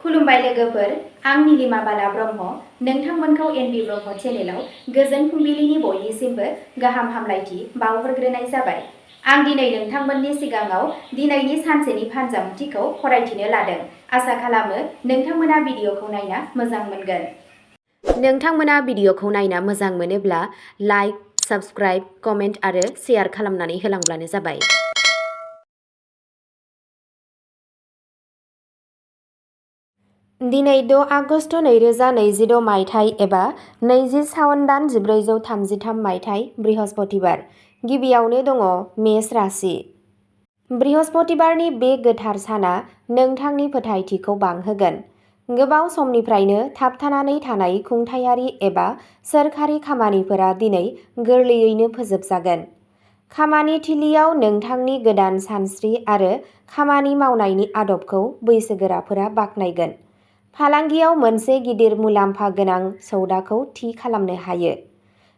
खुलुमबाय लोगोफोर, आं नीलिमा बाला ब्रह्म। नोंथांमोनखौ एनबि ब्रह्म चेनेलाव गोजोन फुंबिलिनि बयनिसिमबो गाहाम हामलायथि बावहरग्रोनाय जाबाय। आं दिनै नोंथांमोननि सिगाङाव दिनैनि सानसेनि फानजामुथिखौ फरायथिनो लादों। आसा खालामो नोंथांमोना भिडिअखौ नायना मोजां मोनगोन। नोंथांमोना भिडिअखौ नायना मोजां मोनोब्ला लाइक, साबस्क्राइब, कमेन्ट आरो शेयार खालामनानै होलांब्लानो जाबाय। दिनै 6 आगस्ट 2022 मायथाइ एबा 20 सावन दान 1433 मायथाइ बृहस्पतिबार। गिबियावनो दङ मेष राशि। बृहस्पतिबारनि बे गोथार साना नोंथांनि फोथायथिखौ बांहोगोन। गोबाव समनिफ्रायनो थाबथानानै थानाय खुंथायारि एबा सोरखारि खामानिफोरा दिनै गोरलैयैनो फोजोबजागोन। खामानि थिलियाव नोंथांनि गोदान सानस्रि आरो खामानि मावनायनि आदबखौ बैसोगोराफोरा बाख्नायगोन। फालांगियाव मोनसे गिदिर मुलाम्फा गोनां सौदाखौ थि खालामनो हायो।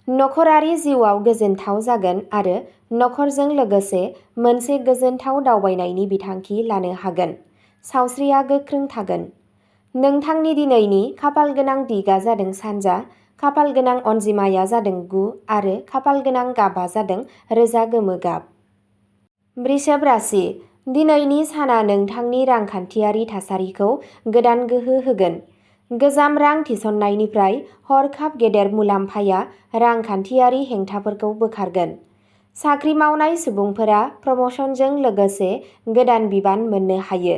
नखरारि जिउआव गोजोनथाव जागोन आरो नखरजों लोगोसे मोनसे गोजोनथाव दावबायनायनि बिथांखि लानो हागोन। सावस्रिया गोख्रों थागोन। नोंथांनि दिनैनि खाफाल गोनां दिगा जादों सानजा, खाफाल गोनां अनजिमाया जादों 9 आरो खाफाल गोनां गाबा जादों रोजा गोमो गाब। वृषभ राशि। दिनैनि साना नोंथांनि रांखान्थियारि थासारिखौ गोदान गोहो होगोन। गोजाम रां थिसननायनिफ्राय हरखाब गेदेर मुलाम्फाया रांखान्थियारि हेंथाफोरखौ बोखारगोन। साख्रि मावनाय सुबुंफोरा प्रम'शनजों लोगोसे गोदान बिबान मोननो हायो।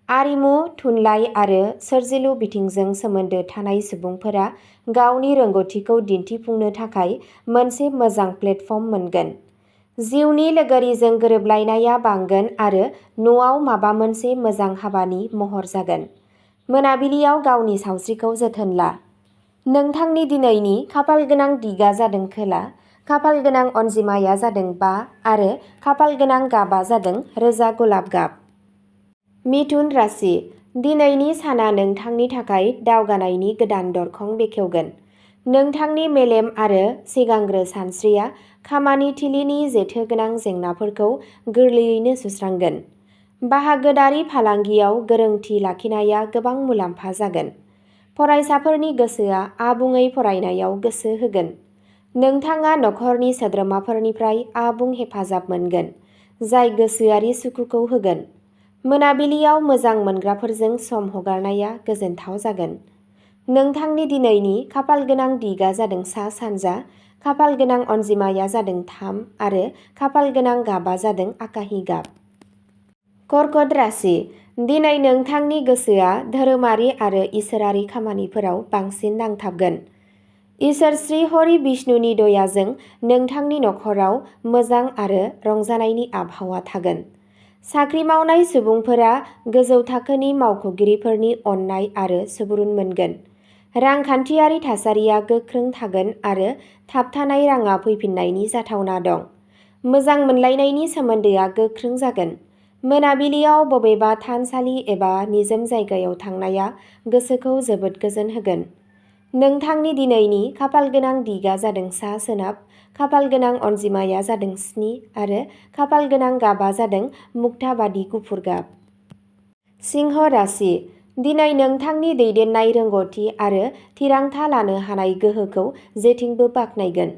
आरिमु, थुनलाइ आरो सोरजिलु बिथिंजों सोमोन्दो थानाय सुबुंफोरा गावनि रोंग'थिखौ दिन्थिफुंनो थाखाय मोनसे मोजां प्लेटफर्म मोनगोन। जिउनि लोगोरिजों गोरोबलायनाया बांगोन आरो न'आव माबा मोनसे मोजां हाबानि महर जागोन। मोनाबिलियाव गावनि सावस्रिखौ जोथोन ला। नोंथांनि दिनैनि खाफाल गोनां दिगा जादों खोला, खाफाल गोनां अनजिमाया जादों 5 आरो खाफाल गोनां गाबा जादों रोजा गलाब गाब। मिथुन राशि। दिनैनि साना नोंथांनि थाखाय दावगानायनि गोदान दरखं बेखेवगोन। नोंथांनि मेलेम आरो सिगांग्रो सानस्रिया खामानि थिलिनि जेथोगोनां जेंनाफोरखौ गोरलैयैनो सुस्रांगोन। बाहागोदारि फालांगियाव गोरोंथि लाखिनाया गोबां मुलाम्फा जागोन। फरायसाफोरनि गोसोआ आबुङै फरायनायाव गोसो होगोन। नोंथाङा नखरनि सोद्रोमाफोरनिफ्राय आबुं हेफाजाब मोनगोन, जाय गोसोआरि सुखुखौ होगोन। मोनाबिलियाव मोजां मोनग्राफोरजों सम हगारनाया गोजोनथाव जागोन। नोंथांनि दिनैनि खाफाल गोनां दिगा जादों सा-सानजा, खाफाल गोनां अनजिमाया जादों 3 आरो खाफाल गोनां गाबा जादों आकाहि गाब। कर्कट राशि। दिनै नोंथांनि गोसोआ धोरोमारि आरो इसोरारि खामानिफोराव बांसिन नांथाबगोन। इसोर श्री हरि बिष्णुनि दयाजों नोंथांनि नखराव मोजां आरो रंजानायनि आबहावा थागोन। साख्रि मावनाय सुबुंफोरा गोजौ थाखोनि मावख'गिरिफोरनि अननाय आरो सुबुरुन मोनगोन। रांखान्थियारि थासारिया गोख्रों थागोन आरो थाबथानाय राङा फैफिन्नायनि जाथावना दं। मोजां मोनलायनायनि सोमोन्दोआ गोख्रों जागोन। मोनाबिलियाव बबेबा थानसालि एबा निजोम जायगायाव थांनाया गोसोखौ जोबोद गोजोन होगोन। नोंथांनि दिनैनि खाफाल गोनां दिगा जादों सा-सोनाब, खाफाल गोनां अनजिमाया जादों 7 आरो खाफाल गोनां गाबा जादों मुक्ता बादि गुफुर गाब। सिंह राशि। दिनै नोंथांनि दैदेननाय रोंग'थि आरो थिरांथा लानो हानाय गोहोखौ जेथिंबो बाख्नायगोन।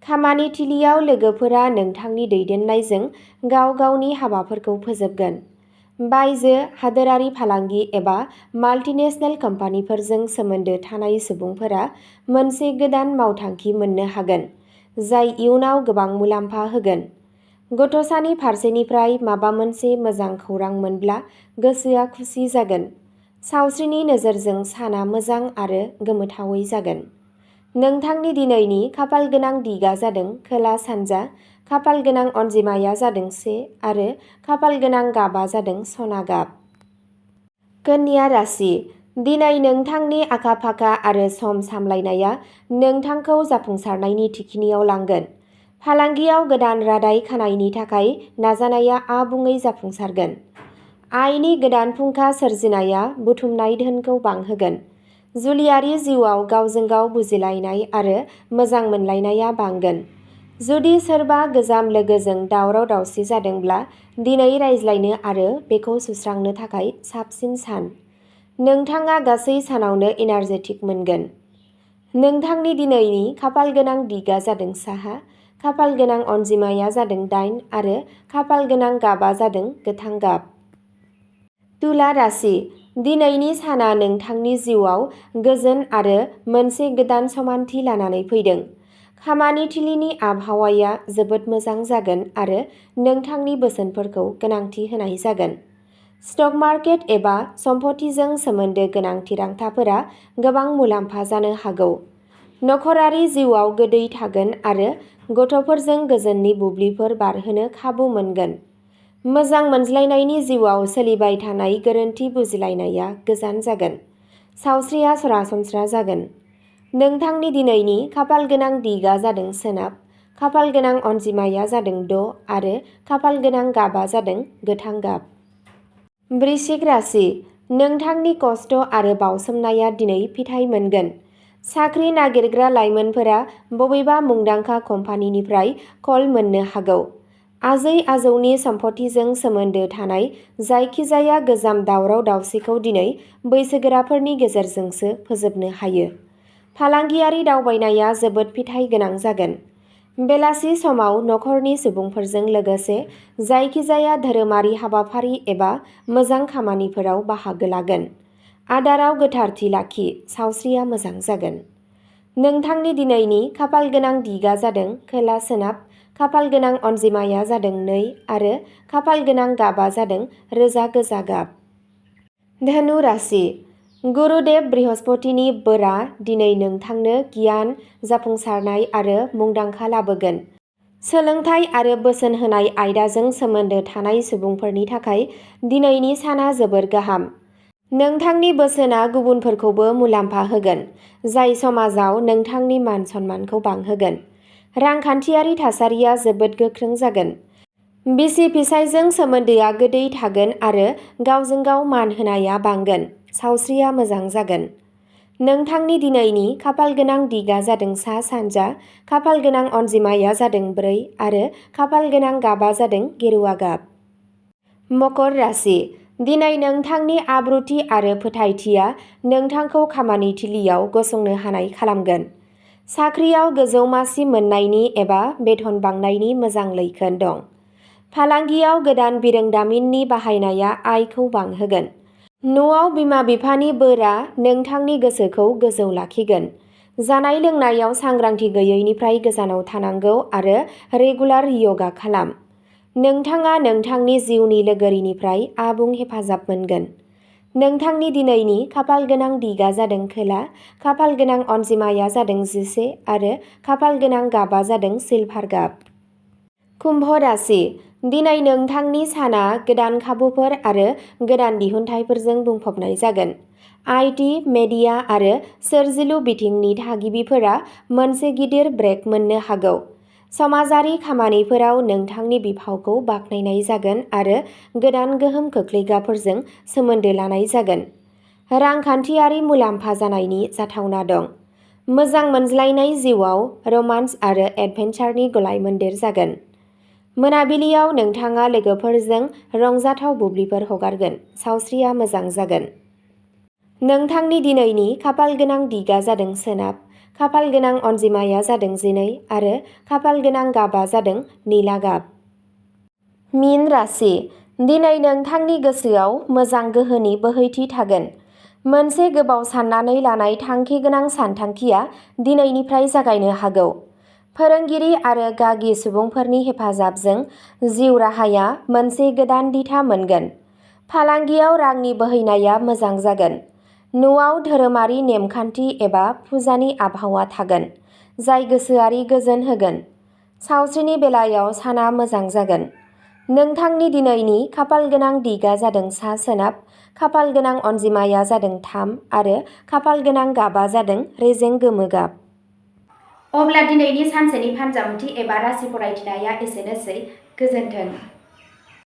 खामानि थिलियाव लोगोफोरा नोंथांनि दैदेननायजों गाव गावनि हाबाफोरखौ फोजोबगोन। बायजो हादोरारि फालांगि एबा माल्टिनेशनेल कम्पानिफोरजों सोमोन्दो थानाय सुबुंफोरा मोनसे गोदान मावथांखि मोननो हागोन, जाय इयुनाव गोबां मुलाम्फा होगोन। गथ'सानि फारसेनिफ्राय माबा मोनसे मोजां खौरां मोनब्ला गोसोआ खुसि जागोन। सावस्रिनि नोजोरजों साना मोजां आरो गोमोथावै जागोन। नोंथांनि दिनैनि खाफाल गोनां दिगा जादों खोला-सानजा, खाफाल गोनां अनजिमाया जादों 1 आरो खाफाल गोनां गाबा जादों सना गाब। कन्या राशि। दिनै नोंथांनि आखा-फाखा आरो सम सामलायनाया नोंथांखौ जाफुंसारनायनि थिखिनियाव लांगोन। फालांगियाव गोदान रादाय खानायनि थाखाय नाजानाया आबुङै जाफुंसारगोन। आयनि गोदान फुंखा सोरजिनाया बुथुमनाय धोनखौ बांहोगोन। जुलियारि जिउआव गावजों गाव बुजिलायनाय आरो मोजां मोनलायनाया बांगोन। जुदि सोरबा गोजाम लोगोजों दावराव-दावसि जादोंब्ला दिनै रायज्लायनो आरो बेखौ सुस्रांनो थाखाय साबसिन सान। नोंथाङा गासै सानावनो एनार्जेटिक मोनगोन। नोंथांनि दिनैनि खाफाल गोनां दिगा जादों साहा, खाफाल गोनां अनजिमाया जादों 8 आरो खाफाल गोनां गाबा जादों गोथां गाब। तुला राशि, दिनैनि साना नोंथांनि जिउआव गोजोन आरो मोनसे गोदान समानथि लानानै फैदों। खामानि थिलिनि आबहावाया जोबोद मोजां जागोन आरो नोंथांनि बोसोनफोरखौ गोनांथि होनाय जागोन। स्टक मार्केट एबा सम्पथिजों सोमोन्दो गोनां थिरांथाफोरा गोबां मुलाम्फा जानो हागौ। नखरारि जिउआव गोदै थागोन आरो गथ'फोरजों गोजोननि बुब्लिफोर बारहोनो खाबु मोनगोन। मोजां मोनज्लायनायनि जिउआव सोलिबाय थानाय गोरोन्थि बुजिलायनाया गोजान जागोन। सावस्रिया सरासनस्रा जागोन। नोंथांनि दिनैनि खाफाल गोनां दिगा जादों सोनाब, खाफाल गोनां अनजिमाया जादों 6 आरो खाफाल गोनां गाबा जादों गोथां गाब। वृश्चिक राशि, नोंथांनि खस्थ' आरो बावसोमनाया दिनै फिथाइ मोनगोन। साख्रि नागिरग्रा लाइमोनफोरा बबेबा मुंदांखा कम्पानिनिफ्राय कल मोननो हागौ। आजै-आजौनि सम्पथिजों सोमोन्दो थानाय जायखिजाया गोजाम दावराव-दावसिखौ दिनै बैसोगोराफोरनि गेजेरजोंसो फोजोबनो हायो। फालांगियारि दावबायनाया जोबोद फिथाइ गोनां जागोन। बेलासि समाव नखरनि सुबुंफोरजों लोगोसे जायखिजाया धोरोमारि हाबाफारि एबा मोजां खामानिफोराव बाहागो लागोन। आदाराव गोथारथि लाखि, सावस्रिया मोजां जागोन। नोंथांनि दिनैनि खाफाल गोनां दिगा जादों खोला-सोनाब, खाफाल गोनां अनजिमाया जादों 2 आरो खाफाल गोनां गाबा जादों रोजा गोजा गाब। धनु राशि, गुरुदेब बृहस्पतिनि बोरआ दिनै नोंथांनो गियान, जाफुंसारनाय आरो मुंदांखा लाबोगोन। सोलोंथाइ आरो बोसोन होनाय आयदाजों सोमोन्दो थानाय सुबुंफोरनि थाखाय दिनैनि साना जोबोर गाहाम। नोंथांनि बोसोनआ गुबुनफोरखौबो मुलाम्फा होगोन, जाय समाजाव नोंथांनि मान-सन्मानखौ बांहोगोन। रांखान्थियारि थासारिया जोबोद गोख्रों जागोन। बिसि-फिसायजों सोमोन्दोआ गोदै थागोन आरो गावजों गाव मान होनाया बांगोन। सावस्रिया मोजां जागोन। नोंथांनि दिनैनि खाफाल गोनां दिगा जादों सा-सानजा, खाफाल गोनां अनजिमाया जादों 4 आरो खाफाल गोनां गाबा जादों गेरुआ गाब। मकर राशि, दिनै नोंथांनि आब्रुथि आरो फोथायथिया नोंथांखौ खामानि थिलियाव गसंनो हानाय खालामगोन। साख्रियाव गोजौ मासि मोन्नायनि एबा बेथन बांनायनि मोजां लैखोन दं। फालांगियाव गोदान बिरोंदामिननि बाहायनाया आयखौ बांहोगोन। न'आव बिमा-बिफानि बोरआ नोंथांनि गोसोखौ गोजौ लाखिगोन। जानाय-लोंनायाव सांग्रांथि गैयैनिफ्राय गोजानाव थानांगौ आरो रेगुलार यगा खालाम। नोंथाङा नोंथांनि जिउनि लोगोरिनिफ्राय आबुं हेफाजाब मोनगोन। नोंथांनि दिनैनि खाफाल गोनां दिगा जादों खोला, खाफाल गोनां अनजिमाया जादों 11 आरो खाफाल गोनां गाबा जादों सिलभार गाब। कुम्भ राशि, दिनै नोंथांनि साना गोदान खाबुफोर आरो गोदान दिहुनथायफोरजों बुंफबनाय जागोन। आईटी, मेडिया आरो सोरजिलु बिथिंनि थागिबिफोरा मोनसे गिदिर ब्रेक मोननो हागौ। समाजारि खामानिफोराव नोंथांनि बिफावखौ बाख्नायनाय जागोन आरो गोदान गोहोम खोख्लैग्राफोरजों सोमोन्दो लानाय जागोन। रांखान्थियारि मुलाम्फा जानायनि जाथावना दं। मोजां मोनज्लायनाय जिउआव रमान्स आरो एडभेन्चारनि गलायमोन्देर जागोन। मोनाबिलियाव नोंथाङा लोगोफोरजों रंजाथाव बुब्लिफोर हगारगोन। सावस्रिया मोजां जागोन। नोंथांनि दिनैनि खाफाल गोनां दिगा जादों सोनाब, खाफाल गोनां अनजिमाया जादों 12 आरो खाफाल गोनां गाबा जादों निला गाब। मीन राशि, दिनै नोंथांनि गोसोआव मोजां गोहोनि बोहैथि थागोन। मोनसे गोबाव साननानै लानाय थांखिगोनां सानथांखिया दिनैनिफ्राय जागायनो हागौ। फोरोंगिरि आरो गागि सुबुंफोरनि हेफाजाबजों जिउ राहाया मोनसे गोदान दिथा मोनगोन। फालांगियाव रांनि बोहैनाया मोजां जागोन। न'आव धोरोमारि नेमखान्थि एबा फुजानि आबहावा थागोन, जाय गोसोआरि गोजोन होगोन। सावस्रिनि बेलायाव साना मोजां जागोन। नोंथांनि दिनैनि खाफाल गोनां दिगा जादों सा-सोनाब, खाफाल गोनां अनजिमाया जादों 3 आरो खाफाल गोनां गाबा जादों रेजें गोमो गाब। अब्ला दिनैनि सानसेनि फानजामुथि एबा राशि फरायथिनाया एसेनोसै। गोजोन्थों।